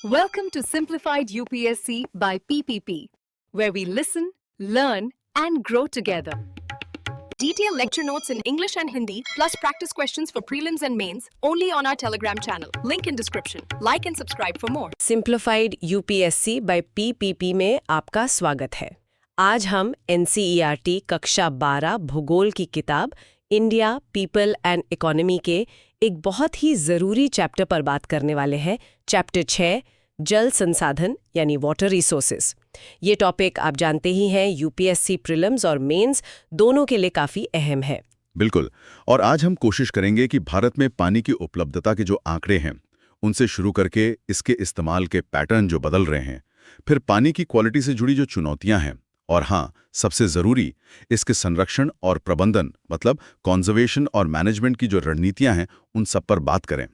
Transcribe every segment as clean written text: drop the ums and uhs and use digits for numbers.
Welcome to Simplified UPSC by PPP, where we listen, learn, and grow together. Detailed lecture notes in English and Hindi, plus practice questions for prelims and mains, only on our Telegram channel. Link in description. Like and subscribe for more. Simplified UPSC by PPP में आपका स्वागत है। आज हम NCERT कक्षा 12 भूगोल की किताब इंडिया, पीपल एंड इकोनॉमी के एक बहुत ही ज़रूरी चैप्टर पर बात करने वाले हैं। चैप्टर 6 जल संसाधन यानी वाटर रिसोर्सेज। ये टॉपिक आप जानते ही हैं, यूपीएससी प्रीलिम्स और मेंस दोनों के लिए काफ़ी अहम है। बिल्कुल। और आज हम कोशिश करेंगे कि भारत में पानी की उपलब्धता के जो आंकड़े हैं उनसे शुरू करके इसके इस्तेमाल के पैटर्न जो बदल रहे हैं, फिर पानी की क्वालिटी से जुड़ी जो चुनौतियां हैं, और हाँ, सबसे ज़रूरी इसके संरक्षण और प्रबंधन मतलब कॉन्जर्वेशन और मैनेजमेंट की जो रणनीतियां हैं उन सब पर बात करें।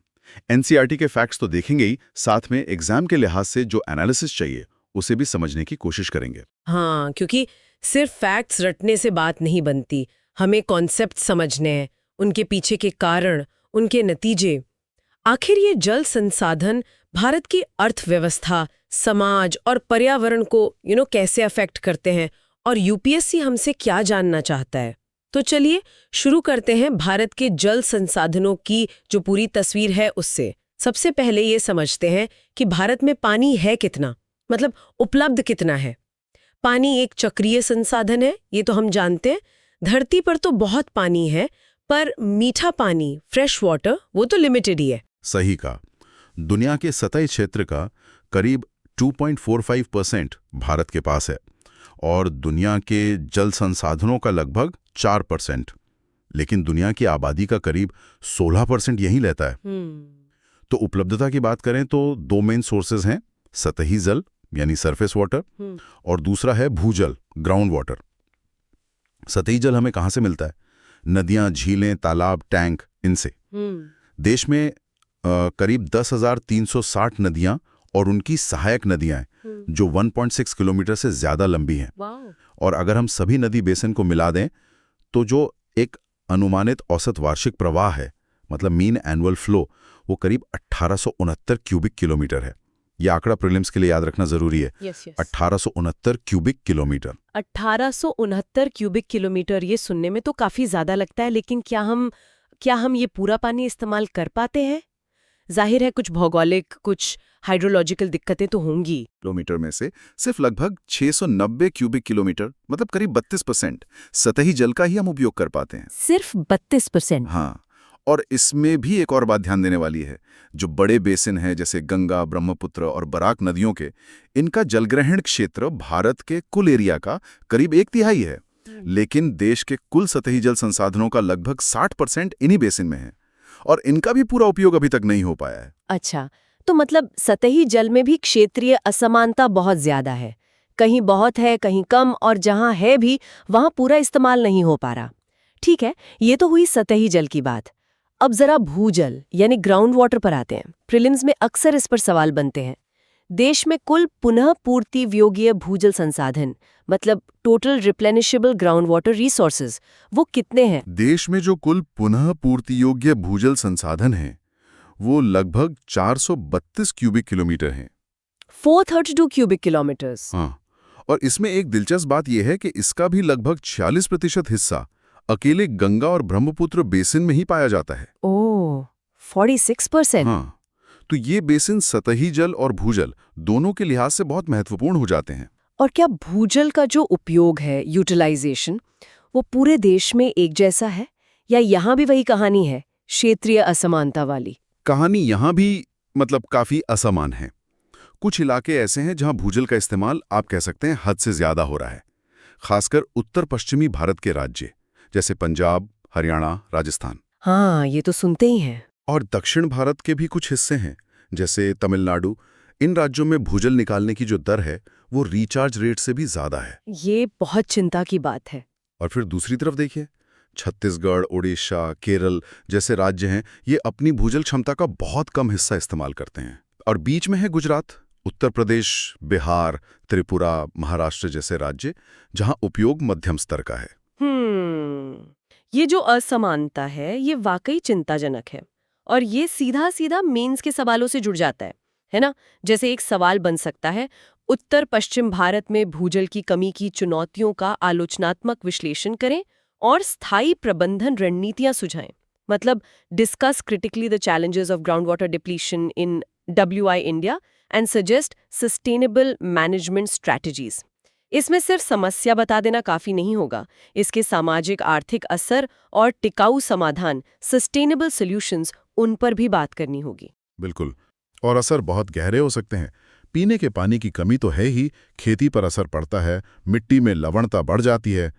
एनसीईआरटी के फैक्ट्स तो देखेंगे ही, साथ में एग्जाम के लिहाज से जो एनालिसिस चाहिए उसे भी समझने की कोशिश करेंगे। हाँ, क्योंकि सिर्फ फैक्ट्स रटने से बात नहीं बनती, हमें कॉन्सेप्ट समझने हैं, उनके पीछे के कारण, उनके नतीजे। आखिर ये जल संसाधन भारत की अर्थव्यवस्था, समाज और पर्यावरण को कैसे अफेक्ट करते हैं, और यूपीएससी हमसे क्या जानना चाहता है। तो चलिए शुरू करते हैं भारत के जल संसाधनों की जो पूरी तस्वीर है उससे। सबसे पहले ये समझते हैं कि भारत में पानी है कितना, मतलब उपलब्ध कितना है। पानी एक चक्रीय संसाधन है, ये तो हम जानते हैं। धरती पर तो बहुत पानी है, पर मीठा पानी, फ्रेश वाटर, वो तो लिमिटेड ही है। सही कहा। दुनिया के सतही क्षेत्र का करीब 2.45% भारत के पास है और दुनिया के जल संसाधनों का लगभग 4%, लेकिन दुनिया की आबादी का करीब 16% यहीं रहता है। तो उपलब्धता की बात करें तो दो मेन सोर्सेज हैं, सतही जल यानी सरफेस वाटर और दूसरा है भूजल, ग्राउंड वाटर। सतही जल हमें कहाँ से मिलता है? नदियां, झीलें, तालाब, टैंक, इनसे। देश में करीब 10,360 नदियां और उनकी सहायक नदियां हैं जो 1.6 किलोमीटर से ज्यादा लंबी हैं। और अगर हम सभी नदी बेसिन को मिला दें तो जो एक अनुमानित औसत वार्षिक प्रवाह है, मतलब मीन एनुअल फ्लो, वो करीब 1869 क्यूबिक किलोमीटर है। यह आंकड़ा प्रीलिम्स के लिए याद रखना जरूरी है। 1869 क्यूबिक किलोमीटर। 1869 क्यूबिक किलोमीटर, ये सुनने में तो काफी ज्यादा लगता है, लेकिन क्या हम ये पूरा पानी इस्तेमाल कर पाते हैं? जाहिर है कुछ भौगोलिक, कुछ हाइड्रोलॉजिकल दिक्कतें तो होंगी। किलोमीटर में से सिर्फ लगभग 690 क्यूबिक किलोमीटर, मतलब करीब 32% सतही जल का ही हम उपयोग कर पाते हैं। सिर्फ 32%? हाँ, और इसमें भी एक और बात ध्यान देने वाली है। जो बड़े बेसिन हैं जैसे गंगा, ब्रह्मपुत्र और बराक नदियों के, इनका जलग्रहण क्षेत्र भारत के कुल एरिया का करीब 1/3 है, लेकिन देश के कुल सतही जल संसाधनों का लगभग 60% इन्हीं बेसिन में है और इनका भी पूरा उपयोग अभी तक नहीं हो पाया है। अच्छा, तो मतलब सतही जल में भी क्षेत्रीय असमानता बहुत ज्यादा है। कहीं बहुत है, कहीं कम, और जहां है भी वहां पूरा इस्तेमाल नहीं हो पा रहा। ठीक है, ये तो हुई सतही जल की बात। अब जरा भूजल यानी ग्राउंड वाटर पर आते हैं। प्रीलिम्स में अक्सर इस पर सवाल बनते हैं। देश में कुल पुनः पूर्ति योग्य भूजल संसाधन, मतलब total replenishable ground water resources, वो कितने हैं? देश में जो कुल पुनः पूर्ति योग्य भूजल संसाधन हैं वो लगभग 432 क्यूबिक किलोमीटर हैं। 432 क्यूबिक किलोमीटर्स। हाँ, और इसमें एक दिलचस्प बात यह है कि इसका भी लगभग 46% हिस्सा अकेले गंगा और ब्रह्मपुत्र बेसिन में ही पाया जाता है। ओह, 46%। हाँ, तो ये बेसिन सतही जल और भूजल दोनों के लिहाज से बहुत महत्वपूर्ण हो जाते हैं। और क्या भूजल का जो उपयोग है, यूटिलाइजेशन, वो पूरे देश में एक जैसा है, या यहाँ भी वही कहानी है, क्षेत्रीय असमानता वाली? कहानी यहाँ भी मतलब काफी असमान है। कुछ इलाके ऐसे हैं जहाँ भूजल का इस्तेमाल आप कह सकते हैं हद से ज्यादा हो रहा है, खासकर उत्तर पश्चिमी भारत के राज्य जैसे पंजाब, हरियाणा, राजस्थान। हाँ, ये तो सुनते ही हैं। और दक्षिण भारत के भी कुछ हिस्से हैं जैसे तमिलनाडु। इन राज्यों में भूजल निकालने की जो दर है वो रिचार्ज रेट से भी ज्यादा है। ये बहुत चिंता की बात है। और फिर दूसरी तरफ देखिए, छत्तीसगढ़, ओडिशा, केरल जैसे राज्य हैं, ये अपनी भूजल क्षमता का बहुत कम हिस्सा इस्तेमाल करते हैं। और बीच में है गुजरात, उत्तर प्रदेश, बिहार, त्रिपुरा, महाराष्ट्र जैसे राज्य जहां उपयोग मध्यम स्तर का है। ये जो असमानता है ये वाकई चिंताजनक है, और ये सीधा सीधा मेंस के सवालों से जुड़ जाता है। है ना? जैसे एक सवाल बन सकता है, उत्तर पश्चिम भारत में भूजल की कमी की चुनौतियों का आलोचनात्मक विश्लेषण करें और स्थायी प्रबंधन रणनीतियां सुझाएं। मतलब discuss critically the challenges of ground water depletion in WI India and suggest sustainable management strategies. इसमें सिर्फ समस्या बता देना काफी नहीं होगा, इसके सामाजिक आर्थिक असर और टिकाऊ समाधान सस्टेनेबल सॉल्यूशंस उन पर भी बात करनी होगी। बिल्कुल, और असर बहुत गहरे हो सकते हैं। पीने के पानी की कमी तो है ही, खेती पर असर पड़ता है, मिट्टी में लवणता बढ़ जाती है,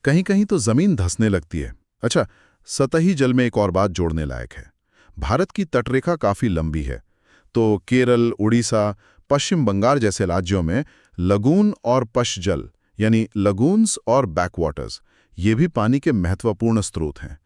कहीं कहीं तो जमीन धंसने लगती है। अच्छा, सतही जल में एक और बात जोड़ने लायक है। भारत की तटरेखा काफी लंबी है, तो केरल, उड़ीसा, पश्चिम बंगाल जैसे राज्यों में लगून और पशजल यानी लगून्स और बैकवाटर्स ये भी पानी के महत्वपूर्ण स्रोत हैं।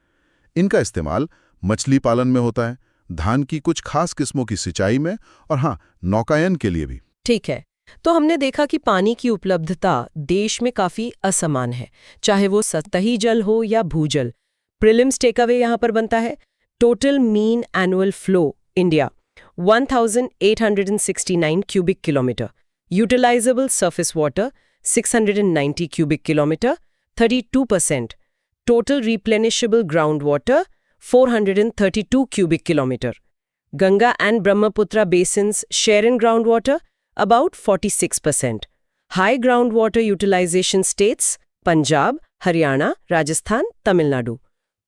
इनका इस्तेमाल मछली पालन में होता है, धान की कुछ खास किस्मों की सिंचाई में और हाँ, नौकायन के लिए भी। ठीक है, तो हमने देखा कि पानी की उपलब्धता देश में काफी असमान है, चाहे वो सतही जल हो या भूजल। प्रीलिम्स टेकअवे यहाँ पर बनता है, total mean annual flow India 1869 cubic kilometre, utilisable surface water 690 cubic kilometre 32%, total replenishable ground water 432 cubic kilometer. Ganga and Brahmaputra basins share in groundwater about 46%. High groundwater utilization states Punjab, Haryana, Rajasthan, Tamil Nadu.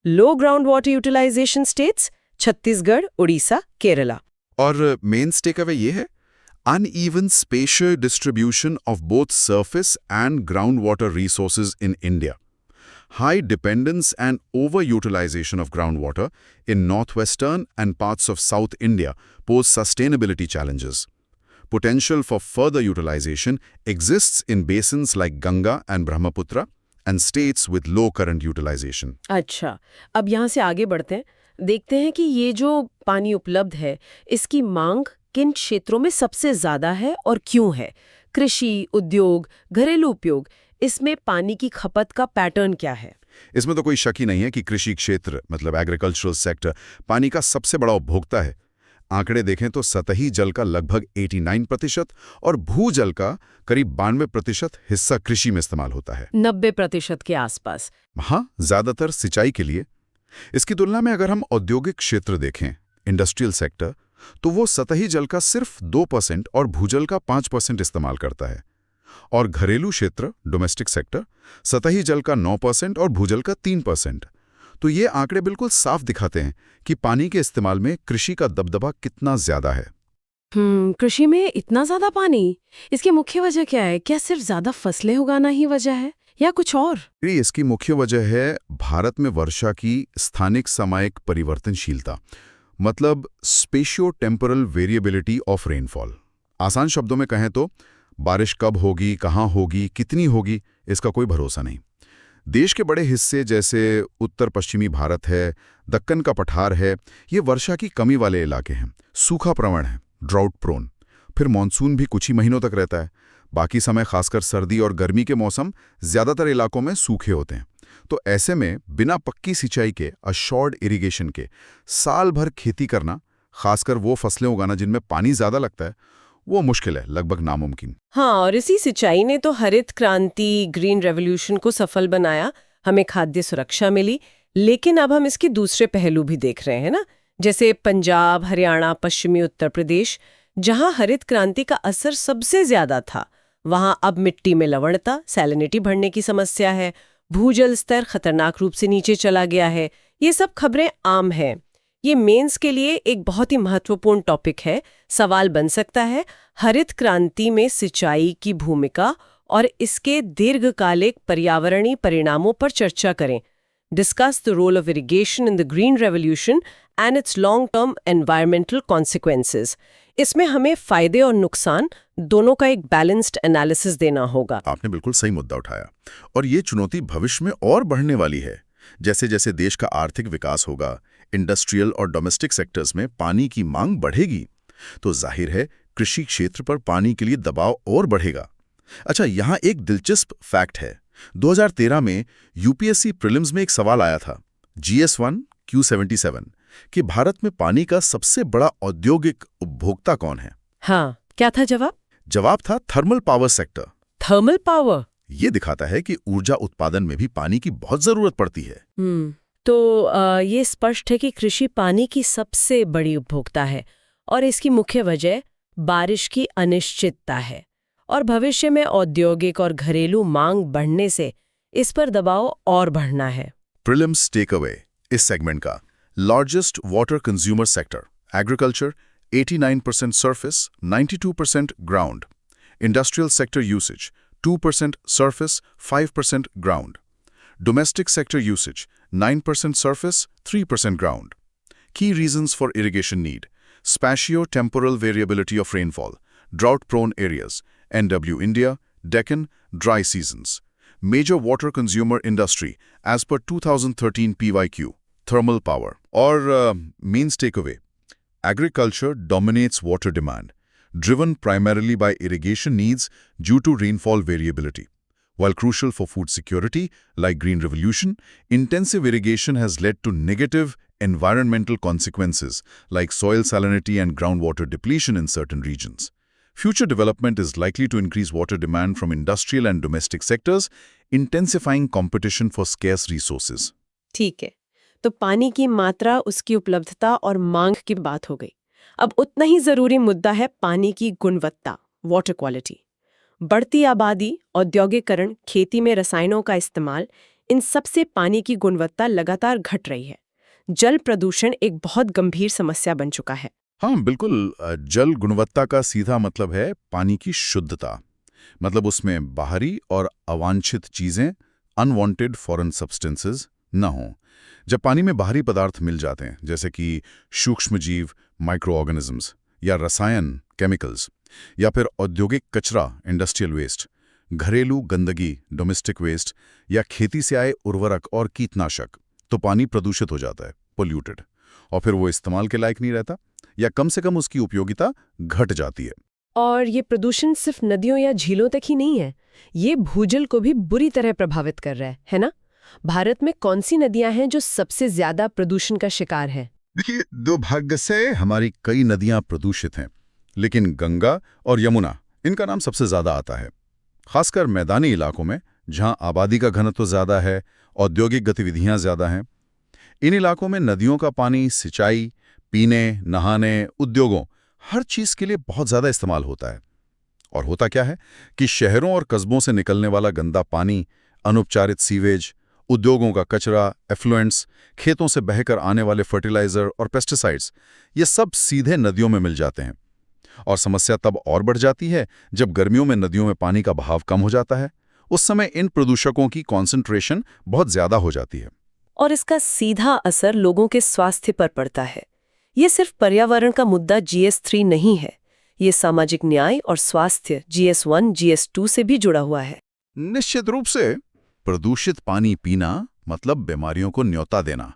Low groundwater utilization states Chhattisgarh, Odisha, Kerala. और mains takeaway ये है, uneven spatial distribution of both surface and groundwater resources in India. High dependence and overutilization of groundwater in northwestern and parts of South India pose sustainability challenges. Potential for further utilization exists in basins like Ganga and Brahmaputra and states with low current utilization. अच्छा, अब यहाँ से आगे बढ़ते हैं, देखते हैं कि ये जो पानी उपलब्ध है, इसकी मांग किन क्षेत्रों में सबसे ज्यादा है और क्यों है। कृषि, उद्योग, घरेलू उपयोग, इसमें पानी की खपत का पैटर्न क्या है? इसमें तो कोई शक ही नहीं है कि कृषि क्षेत्र मतलब एग्रीकल्चरल सेक्टर पानी का सबसे बड़ा उपभोक्ता है। आंकड़े देखें तो सतही जल का लगभग 89% और भूजल का करीब 92% हिस्सा कृषि में इस्तेमाल होता है। 90% के आसपास। हाँ, ज्यादातर सिंचाई के लिए। इसकी तुलना में अगर हम औद्योगिक क्षेत्र देखें, इंडस्ट्रियल सेक्टर, तो वो सतही जल का सिर्फ 2% और भूजल का 5% इस्तेमाल करता है। और घरेलू क्षेत्र, डोमेस्टिक सेक्टर, सतही जल का 9% और भूजल का 3%। तो ये आंकड़े बिल्कुल साफ दिखाते हैं कि पानी के इस्तेमाल में कृषि का दबदबा कितना ज्यादा है। कृषि में इतना ज्यादा पानी, इसकी मुख्य वजह क्या है? क्या सिर्फ ज्यादा फसलें उगाना ही वजह है या कुछ और? इसकी मुख्य वजह है भारत में वर्षा की स्थानिक सामयिक परिवर्तनशीलता, मतलब स्पेशियो टेम्पोरल वेरिएबिलिटी ऑफ रेनफॉल। आसान शब्दों में कहें तो बारिश कब होगी, कहाँ होगी, कितनी होगी, इसका कोई भरोसा नहीं। देश के बड़े हिस्से जैसे उत्तर पश्चिमी भारत है, दक्कन का पठार है, ये वर्षा की कमी वाले इलाके हैं, सूखा प्रवण है, ड्राउट प्रोन। फिर मानसून भी कुछ ही महीनों तक रहता है। बाकी समय खासकर सर्दी और गर्मी के मौसम ज्यादातर इलाकों में सूखे होते हैं। तो ऐसे में बिना पक्की सिंचाई के, अशोर्ड इरिगेशन के, साल भर खेती करना, खासकर वो फसलें उगाना जिनमें पानी ज्यादा लगता है, वो मुश्किल है, लगभग नामुमकिन। हाँ, और इसी सिंचाई ने तो हरित क्रांति, ग्रीन रेवोल्यूशन को सफल बनाया, हमें खाद्य सुरक्षा मिली। लेकिन अब हम इसके दूसरे पहलू भी देख रहे हैं ना, जैसे पंजाब, हरियाणा, पश्चिमी उत्तर प्रदेश, जहां हरित क्रांति का असर सबसे ज्यादा था, वहां अब मिट्टी में लवणता, सैलिनिटी बढ़ने की समस्या है, भूजल स्तर खतरनाक रूप से नीचे चला गया है। ये सब खबरें आम हैं। ये मेंस के लिए एक बहुत ही महत्वपूर्ण टॉपिक है। सवाल बन सकता है, हरित क्रांति में सिंचाई की भूमिका और इसके दीर्घकालिक पर्यावरणीय परिणामों पर चर्चा करें। Discuss the role of irrigation in the green revolution and its long term environmental consequences. इसमें हमें फायदे और नुकसान दोनों का एक बैलेंस्ड एनालिसिस देना होगा। आपने बिल्कुल सही मुद्दा उठाया, और ये चुनौती भविष्य में और बढ़ने वाली है। जैसे जैसे देश का आर्थिक विकास होगा, इंडस्ट्रियल और डोमेस्टिक सेक्टर्स में पानी की मांग बढ़ेगी, तो जाहिर है कृषि क्षेत्र पर पानी के लिए दबाव और बढ़ेगा। अच्छा, यहाँ एक दिलचस्प फैक्ट है। 2013 में यूपीएससी प्रीलिम्स में एक सवाल आया था, GS1 Q77, कि भारत में पानी का सबसे बड़ा औद्योगिक उपभोक्ता कौन है। हाँ, क्या था जवाब? जवाब था thermal power sector. Thermal power. ये दिखाता है कि ऊर्जा उत्पादन में भी पानी की बहुत जरूरत पड़ती है। तो ये स्पष्ट है कि कृषि पानी की सबसे बड़ी उपभोक्ता है और इसकी मुख्य वजह बारिश की अनिश्चितता है और भविष्य में औद्योगिक और घरेलू मांग बढ़ने से इस पर दबाव और बढ़ना है। प्रीलिम्स टेकअवे इस सेगमेंट का largest water consumer sector agriculture 89% surface, 92% ground. Industrial sector usage 2% surface, 5% ground. Domestic sector usage 9% surface, 3% ground. Key reasons for irrigation need: spatio-temporal variability of rainfall, drought-prone areas, NW India, Deccan, dry seasons. Major water consumer industry as per 2013 PYQ, thermal power. Or means takeaway: agriculture dominates water demand, driven primarily by irrigation needs due to rainfall variability. While crucial for food security, like Green Revolution, intensive irrigation has led to negative environmental consequences like soil salinity and groundwater depletion in certain regions. Future development is likely to increase water demand from industrial and domestic sectors, intensifying competition for scarce resources. ठीक है, तो पानी की मात्रा, उसकी उपलब्धता और मांग की बात हो गई। अब उतना ही जरूरी मुद्दा है पानी की गुणवत्ता, वाटर क्वालिटी। बढ़ती आबादी, औद्योगिकरण, खेती में रसायनों का इस्तेमाल, इन सब से पानी की गुणवत्ता लगातार घट रही है। जल प्रदूषण एक बहुत गंभीर समस्या बन चुका है। हाँ बिल्कुल, जल गुणवत्ता का सीधा मतलब है पानी की शुद्धता। मतलब उसमें बाहरी और अवांछित चीजें, अनवांटेड फॉरेन सब्सटेंसेस न हों। जब पानी में बाहरी पदार्थ मिल जाते हैं, जैसे कि सूक्ष्मजीव, माइक्रो ऑर्गेनिजम्स, या रसायन, केमिकल्स, या फिर औद्योगिक कचरा, इंडस्ट्रियल वेस्ट, घरेलू गंदगी, डोमेस्टिक वेस्ट, या खेती से आए उर्वरक और कीटनाशक, तो पानी प्रदूषित हो जाता है, पोल्यूटेड, और फिर वो इस्तेमाल के लायक नहीं रहता, या कम से कम उसकी उपयोगिता घट जाती है। और ये प्रदूषण सिर्फ नदियों या झीलों तक ही नहीं है, ये भूजल को भी बुरी तरह प्रभावित कर रहा है ना? भारत में कौन सी नदियां हैं जो सबसे ज्यादा प्रदूषण का शिकार है? देखिए, दुर्भाग्य से हमारी कई नदियां प्रदूषित हैं, लेकिन गंगा और यमुना, इनका नाम सबसे ज्यादा आता है। खासकर मैदानी इलाकों में, जहां आबादी का घनत्व ज्यादा है, औद्योगिक गतिविधियां ज्यादा हैं। इन इलाकों में नदियों का पानी सिंचाई, पीने, नहाने, उद्योगों, हर चीज के लिए बहुत ज्यादा इस्तेमाल होता है। और होता क्या है कि शहरों और कस्बों से निकलने वाला गंदा पानी, अनुपचारित सीवेज, उद्योगों का कचरा, एफ्लुएंट्स, खेतों से बहकर आने वाले फर्टिलाइजर और पेस्टिसाइड्स, ये सब सीधे नदियों में मिल जाते हैं। और समस्या तब और बढ़ जाती है जब गर्मियों में नदियों में पानी का बहाव कम हो जाता है। उस समय इन प्रदूषकों की कॉन्सेंट्रेशन बहुत ज्यादा हो जाती है। और इसका सीधा असर लोगों के स्वास्थ्य पर पड़ता है। ये सिर्फ पर्यावरण का मुद्दा GS3 नहीं है, ये सामाजिक न्याय और स्वास्थ्य GS1, GS2 से भी जुड़ा हुआ है। निश्चित रूप से प्रदूषित पानी पीना मतलब बीमारियों को न्योता देना।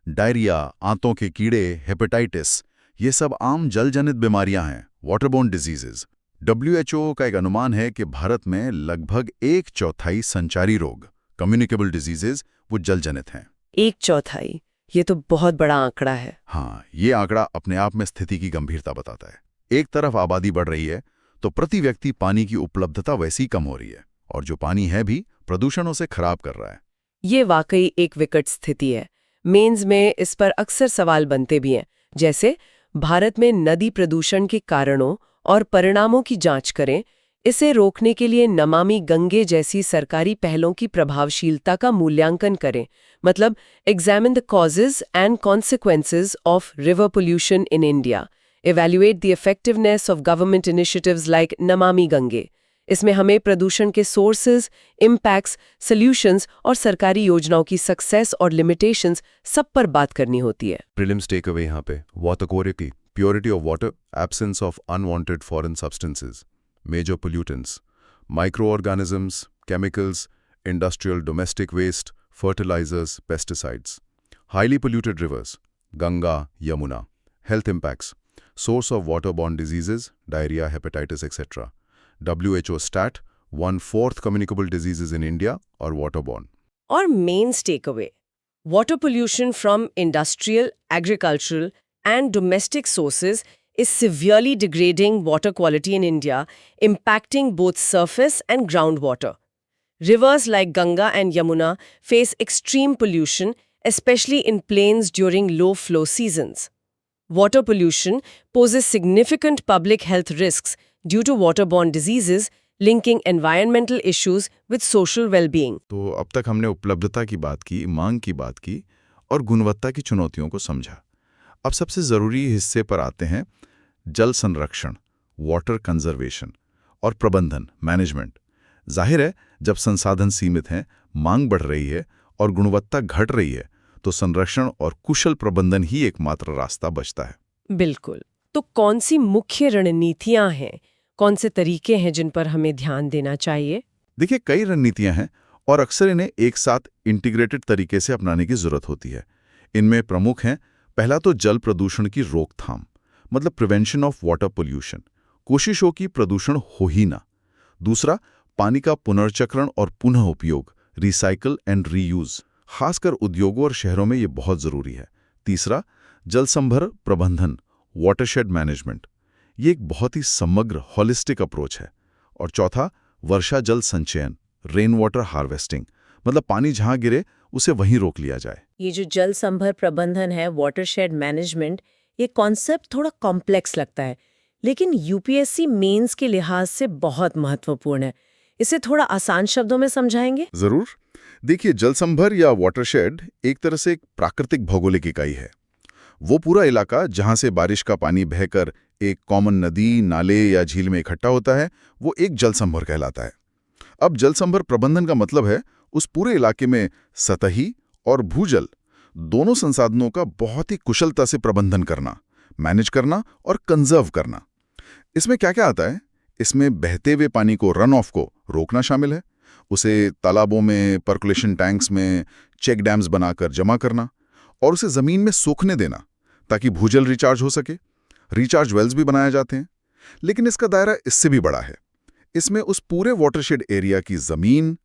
डायरिया, आंतों के कीड़े, हेपेटाइटिस, ये सब आम जलजनित बीमारियां हैं, वाटरबोर्न डिजीजेज। WHO का एक अनुमान है कि भारत में लगभग 1/4 संचारी रोग, कम्युनिकेबल डिजीजेज, वो जलजनित हैं। 1/4, ये तो बहुत बड़ा आंकड़ा है। हाँ, ये आंकड़ा अपने आप में स्थिति की गंभीरता बताता है। एक तरफ आबादी बढ़ रही है, तो प्रति व्यक्ति पानी की उपलब्धता वैसी कम हो रही है, और जो पानी है भी प्रदूषणों से खराब कर रहा है। ये वाकई एक विकट स्थिति है। मेंस में इस पर अक्सर सवाल बनते भी हैं, जैसे भारत में नदी प्रदूषण के कारणों और परिणामों की जांच करें, इसे रोकने के लिए नमामि गंगे जैसी सरकारी पहलों की प्रभावशीलता का मूल्यांकन करें। मतलब examine the causes and consequences of river pollution in India, evaluate the effectiveness of government initiatives like Namami Gange. इसमें हमें प्रदूषण के सोर्सेज, इम्पैक्ट्स, सॉल्यूशंस और सरकारी योजनाओं की सक्सेस और लिमिटेशंस सब पर बात करनी होती है। प्रीलिम्स टेक अवे यहाँ पे water quality, purity of water, absence of unwanted foreign substances, major pollutants, micro organisms, chemicals, industrial domestic waste, fertilisers, pesticides, highly polluted rivers, Ganga, Yamuna, health impacts, source of waterborne diseases, diarrhoea, hepatitis etcetera. WHO stat 1/4 communicable diseases in India are waterborne. और mains take away, water pollution from industrial, agricultural and domestic sources is severely degrading water quality in India, impacting both surface and groundwater. Rivers like Ganga and Yamuna face extreme pollution, especially in plains during low flow seasons. Water pollution poses significant public health risks due to waterborne diseases, linking environmental issues with social well-being. तो अब तक हमने उपलब्धता की बात की, मांग की बात की और गुणवत्ता की चुनौतियों को समझा। अब सबसे ज़रूरी हिस्से पर आते हैं, जल संरक्षण, वाटर कंजर्वेशन और प्रबंधन, मैनेजमेंट। जाहिर है, जब संसाधन सीमित हैं, मांग बढ़ रही है और गुणवत्ता घट रही है, तो संरक्षण और कुशल प्रबंधन ही एकमात्र रास्ता बचता है। बिल्कुल। तो कौन सी मुख्य रणनीतियां हैं, कौन से तरीके हैं जिन पर हमें ध्यान देना चाहिए? देखिए, कई रणनीतियां हैं और अक्सर इन्हें एक साथ इंटीग्रेटेड तरीके से अपनाने की जरूरत होती है। इनमें प्रमुख हैं, पहला तो जल प्रदूषण की रोकथाम, मतलब प्रिवेंशन ऑफ वाटर पोल्यूशन। कोशिश हो कि प्रदूषण हो ही ना। दूसरा, पानी का पुनर्चक्रण और पुनः उपयोग, रिसाइकल एंड रीयूज, खासकर उद्योगों और शहरों में ये बहुत जरूरी है। तीसरा, जल संभर प्रबंधन, वाटरशेड मैनेजमेंट। ये एक बहुत ही समग्र हॉलिस्टिक अप्रोच है। और चौथा, वर्षा जल संचयन, रेन वाटर हार्वेस्टिंग, मतलब पानी जहां गिरे उसे वहीं रोक लिया जाए। ये जो जल संभर प्रबंधन है, वाटरशेड मैनेजमेंट, ये कॉन्सेप्ट थोड़ा कॉम्प्लेक्स लगता है, लेकिन यूपीएससी मेंस के लिहाज से बहुत महत्वपूर्ण है। इसे थोड़ा आसान शब्दों में समझाएंगे? जरूर। देखिए, जल संभर या वाटरशेड एक तरह से एक प्राकृतिक भौगोलिक इकाई है। वो पूरा इलाका जहां से बारिश का पानी बहकर एक कॉमन नदी, नाले या झील में इकट्ठा होता है, वो एक जल संभर कहलाता है। अब जल संभर प्रबंधन का मतलब है उस पूरे इलाके में सतही और भूजल दोनों संसाधनों का बहुत ही कुशलता से प्रबंधन करना, मैनेज करना और कंजर्व करना। इसमें क्या क्या आता है? इसमें बहते हुए पानी को, रन ऑफ को रोकना शामिल है, उसे तालाबों में, पर्कुलेशन टैंक्स में, चेक डैम्स बनाकर जमा करना और उसे जमीन में सोखने देना ताकि भूजल रिचार्ज हो सके। रिचार्ज वेल्स भी बनाए जाते हैं। लेकिन इसका दायरा इससे भी बड़ा है। इसमें उस पूरे वाटरशेड एरिया की जमीन,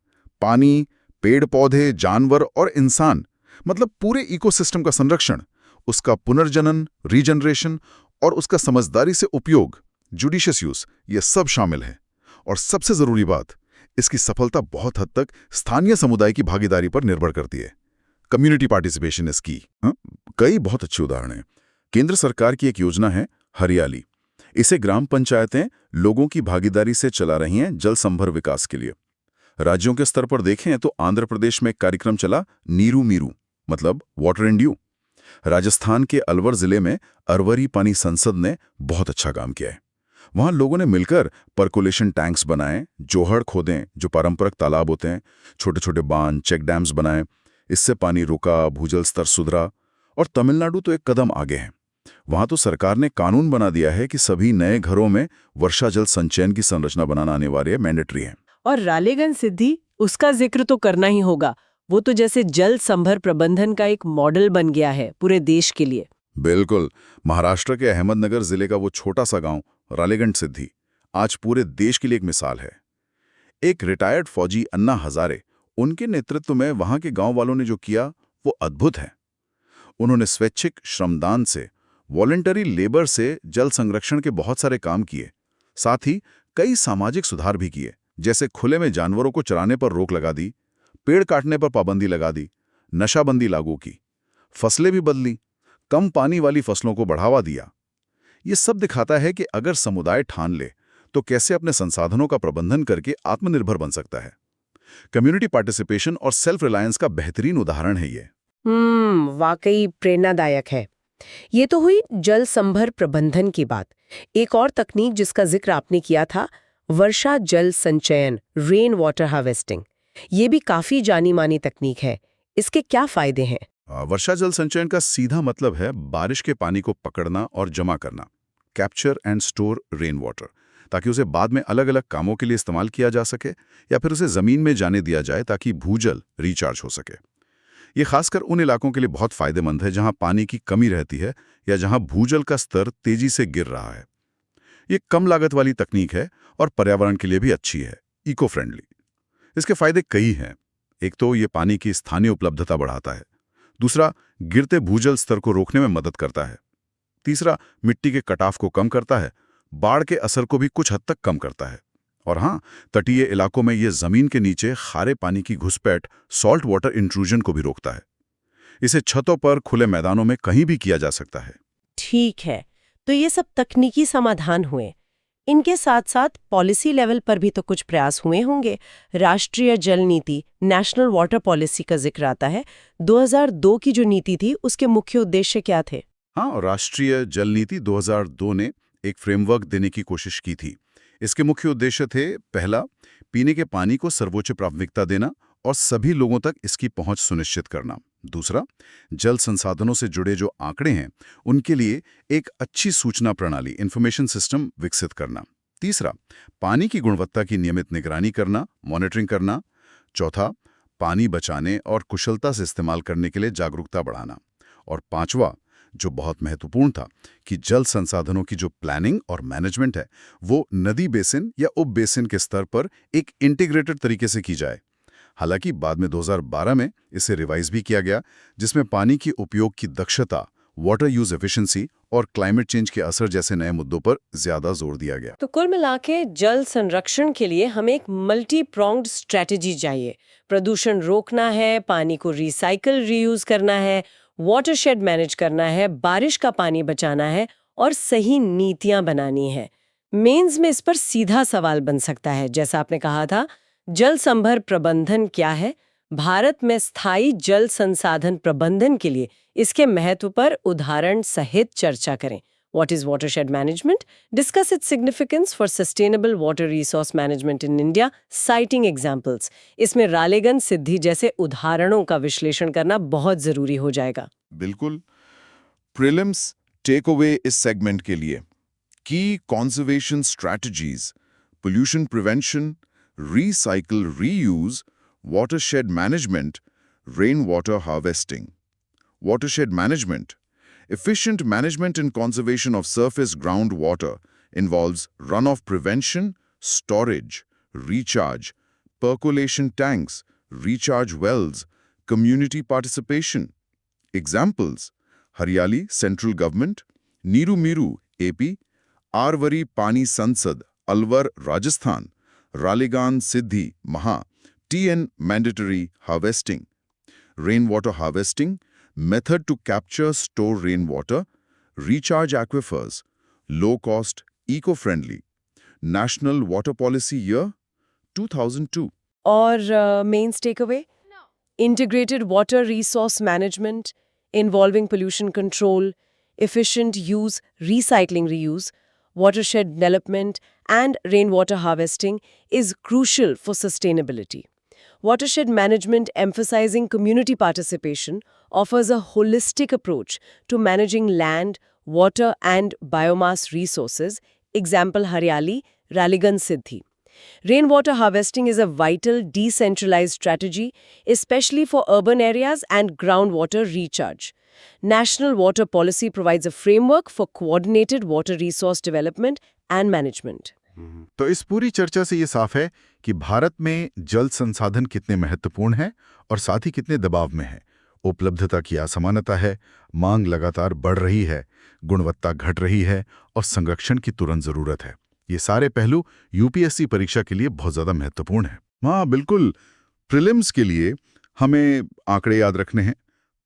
पानी, पेड़ पौधे, जानवर और इंसान, मतलब पूरे इकोसिस्टम का संरक्षण, उसका पुनर्जनन, रीजनरेशन और उसका समझदारी से उपयोग, जुडिशियस यूज, ये सब शामिल है। और सबसे जरूरी बात, इसकी सफलता बहुत हद तक स्थानीय समुदाय की भागीदारी पर निर्भर करती है। कम्युनिटी पार्टिसिपेशन इज की। कई बहुत अच्छे उदाहरण हैं। केंद्र सरकार की एक योजना है हरियाली। इसे ग्राम पंचायतें लोगों की भागीदारी से चला रही हैं जल संभर विकास के लिए। राज्यों के स्तर पर देखें तो आंध्र प्रदेश में एक कार्यक्रम चला, नीरू मीरू, मतलब वाटर एंड ड्यू। राजस्थान के अलवर जिले में अरवरी पानी संसद ने बहुत अच्छा काम किया है। वहां लोगों ने मिलकर पर्कुलेशन टैंक्स बनाए, जोहड़ खोदें जो पारंपरिक तालाब होते हैं, छोटे छोटे बांध, चेक डैम्स बनाए। इससे पानी रुका, भूजल स्तर सुधरा। और तमिलनाडु तो एक कदम आगे है। वहां तो सरकार ने कानून बना दिया है कि सभी नए घरों में वर्षा जल संचयन की संरचना बनाना अनिवार्य, मैंडेटरी है। और रालेगन सिद्धि, उसका जिक्र तो करना ही होगा। वो तो जैसे जल संभर प्रबंधन का एक मॉडल बन गया है पूरे देश के लिए। बिल्कुल। महाराष्ट्र के अहमदनगर जिले का वो छोटा सा गांव रालेगन सिद्धि आज पूरे देश के लिए एक मिसाल है। एक रिटायर्ड फौजी अन्ना हजारे, उनके नेतृत्व में वहां के गांव वालों ने जो किया वो अद्भुत है। उन्होंने स्वैच्छिक श्रमदान से, वॉलंटरी लेबर से जल संरक्षण के बहुत सारे काम किए। साथ ही कई सामाजिक सुधार भी किए, जैसे खुले में जानवरों को चराने पर रोक लगा दी, पेड़ काटने पर पाबंदी लगा दी, नशाबंदी लागू की, फसलें भी बदली, कम पानी वाली फसलों को बढ़ावा दिया। ये सब दिखाता है कि अगर समुदाय ठान ले तो कैसे अपने संसाधनों का प्रबंधन करके आत्मनिर्भर बन सकता है। कम्युनिटी पार्टिसिपेशन और सेल्फ रिलायंस का बेहतरीन उदाहरण है ये। वाकई प्रेरणादायक है। ये तो हुई जल संभर प्रबंधन की बात। एक और तकनीक जिसका जिक्र आपने किया था, वर्षा जल संचयन, रेन वाटर हार्वेस्टिंग। ये भी काफी जानी मानी तकनीक है। इसके क्या फायदे हैं? वर्षा जल संचयन का सीधा मतलब है बारिश के पानी को पकड़ना और जमा करना, capture and store rain water, ताकि उसे बाद में अलग अलग कामों के लिए इस्तेमाल किया जा सके या फिर उसे जमीन में जाने दिया जाए ताकि भूजल रिचार्ज हो सके। ये खासकर उन इलाकों के लिए बहुत फायदेमंद है जहां पानी की कमी रहती है या जहां भूजल का स्तर तेजी से गिर रहा है। ये कम लागत वाली तकनीक है और पर्यावरण के लिए भी अच्छी है, इको फ्रेंडली। इसके फायदे कई हैं। एक तो ये पानी की स्थानीय उपलब्धता बढ़ाता है। दूसरा, गिरते भूजल स्तर को रोकने में मदद करता है। तीसरा, मिट्टी के कटाव को कम करता है, बाढ़ के असर को भी कुछ हद तक कम करता है। और हाँ, तटीय इलाकों में ये जमीन के नीचे खारे पानी की घुसपैठ, सॉल्ट वाटर इंट्रूजन को भी रोकता है। इसे छतों पर, खुले मैदानों में कहीं भी किया जा सकता है। ठीक है, तो ये सब तकनीकी समाधान हुए। इनके साथ साथ पॉलिसी लेवल पर भी तो कुछ प्रयास हुए होंगे। राष्ट्रीय जल नीति, नेशनल वाटर पॉलिसी का जिक्र आता है। 2002 की जो नीति थी उसके मुख्य उद्देश्य क्या थे? हाँ, और राष्ट्रीय जल नीति 2002 ने एक फ्रेमवर्क देने की कोशिश की थी। इसके मुख्य उद्देश्य थे, पहला, पीने के पानी को सर्वोच्च प्राथमिकता देना और सभी लोगों तक इसकी पहुंच सुनिश्चित करना। दूसरा, जल संसाधनों से जुड़े जो आंकड़े हैं उनके लिए एक अच्छी सूचना प्रणाली, इंफॉर्मेशन सिस्टम विकसित करना। तीसरा, पानी की गुणवत्ता की नियमित निगरानी करना, मॉनिटरिंग करना। चौथा, पानी बचाने और कुशलता से इस्तेमाल करने के लिए जागरूकता बढ़ाना। और पांचवा, जो बहुत महत्वपूर्ण था, कि जल संसाधनों की जो प्लानिंग और मैनेजमेंट है वो नदी बेसिन या उप बेसिन के स्तर पर एक इंटीग्रेटेड तरीके से की जाए। हालांकि बाद में 2012 में इसे रिवाइज भी किया गया, जिसमें पानी की उपयोग की दक्षता, वाटर यूज एफिशिएंसी और क्लाइमेट चेंज के असर जैसे नए मुद्दों पर ज्यादा जोर दिया गया। तो कुल मिलाके जल संरक्षण के लिए हमें एक मल्टी प्रोंग्ड स्ट्रेटजी चाहिए। प्रदूषण रोकना है, पानी को रिसाइकल रीयूज करना है, वाटरशेड मैनेज करना है, बारिश का पानी बचाना है और सही नीतियां बनानी है। मेंस में इस पर सीधा सवाल बन सकता है, जैसा आपने कहा था, जल संभर प्रबंधन क्या है? भारत में स्थायी जल संसाधन प्रबंधन के लिए इसके महत्व पर उदाहरण सहित चर्चा करें। What is watershed management? Discuss its significance for sustainable water resource management in India, citing examples. इसमें रालेगन सिद्धि जैसे उदाहरणों का विश्लेषण करना बहुत जरूरी हो जाएगा। बिल्कुल। प्रीलिम्स टेक अवे इस सेगमेंट के लिए की conservation strategies, pollution prevention, recycle reuse, watershed management, rain water harvesting. Watershed management. Efficient management and conservation of surface groundwater involves runoff prevention, storage, recharge, percolation tanks, recharge wells, community participation. Examples: Haryali, Central Government; Niru Miru, AP; Arwari Pani Sansad, Alwar, Rajasthan; Ralegan Siddhi, Maha, TN mandatory harvesting. Rainwater harvesting, method to capture, store rainwater, recharge aquifers, low cost, eco-friendly. National Water Policy Year 2002. और mains takeaway, integrated water resource management involving pollution control, efficient use, recycling reuse, watershed development and rainwater harvesting is crucial for sustainability. Watershed management, emphasizing community participation, offers a holistic approach to managing land, water and biomass resources. Example: Haryali, Ralegan Siddhi. Rainwater harvesting is a vital decentralized strategy, especially for urban areas and groundwater recharge. National Water Policy provides a framework for coordinated water resource development and management. तो इस पूरी चर्चा से ये साफ है कि भारत में जल संसाधन कितने महत्वपूर्ण हैं और साथ ही कितने दबाव में हैं। उपलब्धता की असमानता है, मांग लगातार बढ़ रही है, गुणवत्ता घट रही है और संरक्षण की तुरंत जरूरत है। ये सारे पहलू यूपीएससी परीक्षा के लिए बहुत ज्यादा महत्वपूर्ण है। हाँ बिल्कुल, प्रीलिम्स के लिए हमें आंकड़े याद रखने हैं।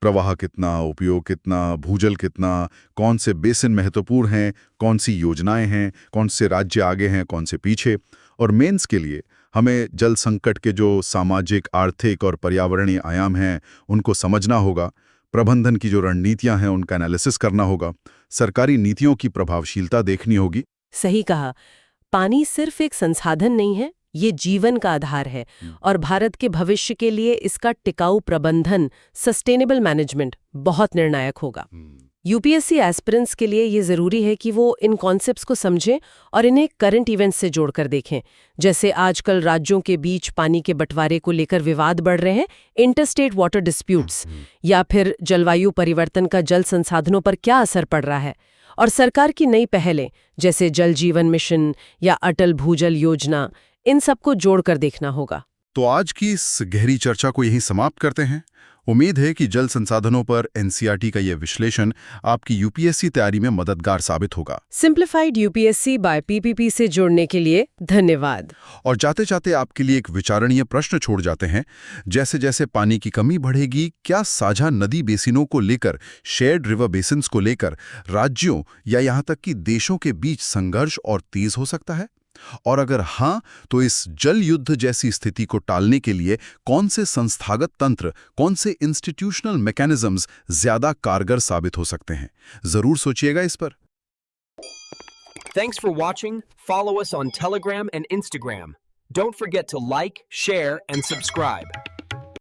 प्रवाह कितना, उपयोग कितना, भूजल कितना, कौन से बेसिन महत्वपूर्ण हैं, कौन सी योजनाएं हैं, कौन से राज्य आगे हैं, कौन से पीछे। और मेंस के लिए हमें जल संकट के जो सामाजिक, आर्थिक और पर्यावरणीय आयाम हैं उनको समझना होगा, प्रबंधन की जो रणनीतियां हैं उनका एनालिसिस करना होगा, सरकारी नीतियों की प्रभावशीलता देखनी होगी। सही कहा, पानी सिर्फ एक संसाधन नहीं है, ये जीवन का आधार है और भारत के भविष्य के लिए इसका टिकाऊ प्रबंधन, सस्टेनेबल मैनेजमेंट बहुत निर्णायक होगा। यूपीएससी एस्पिरेंट्स के लिए ये जरूरी है कि वो इन कॉन्सेप्ट्स को समझें और इन्हें करंट इवेंट्स से जोड़कर देखें। जैसे आजकल राज्यों के बीच पानी के बंटवारे को लेकर विवाद बढ़ रहे हैं, इंटरस्टेट वाटर डिस्प्यूट्स, या फिर जलवायु परिवर्तन का जल संसाधनों पर क्या असर पड़ रहा है, और सरकार की नई पहलें जैसे जल जीवन मिशन या अटल भूजल योजना, इन सबको जोड़कर देखना होगा। तो आज की इस गहरी चर्चा को यहीं समाप्त करते हैं। उम्मीद है कि जल संसाधनों पर एनसीईआरटी का यह विश्लेषण आपकी यूपीएससी तैयारी में मददगार साबित होगा। सिंप्लीफाइड यूपीएससी बाय पीपीपी से जुड़ने के लिए धन्यवाद। और जाते जाते आपके लिए एक विचारणीय प्रश्न छोड़ जाते हैं, जैसे जैसे पानी की कमी बढ़ेगी, क्या साझा नदी बेसिनों को लेकर, शेयर्ड रिवर बेसिन्स को लेकर राज्यों या यहाँ तक कि देशों के बीच संघर्ष और तेज हो सकता है? और अगर हाँ, तो इस जल युद्ध जैसी स्थिति को टालने के लिए कौन से संस्थागत तंत्र, कौन से इंस्टीट्यूशनल मैकेनिज्म्स ज्यादा कारगर साबित हो सकते हैं? जरूर सोचिएगा इस पर। Thanks for watching. Follow us on Telegram and Instagram. Don't forget to like, share, and subscribe.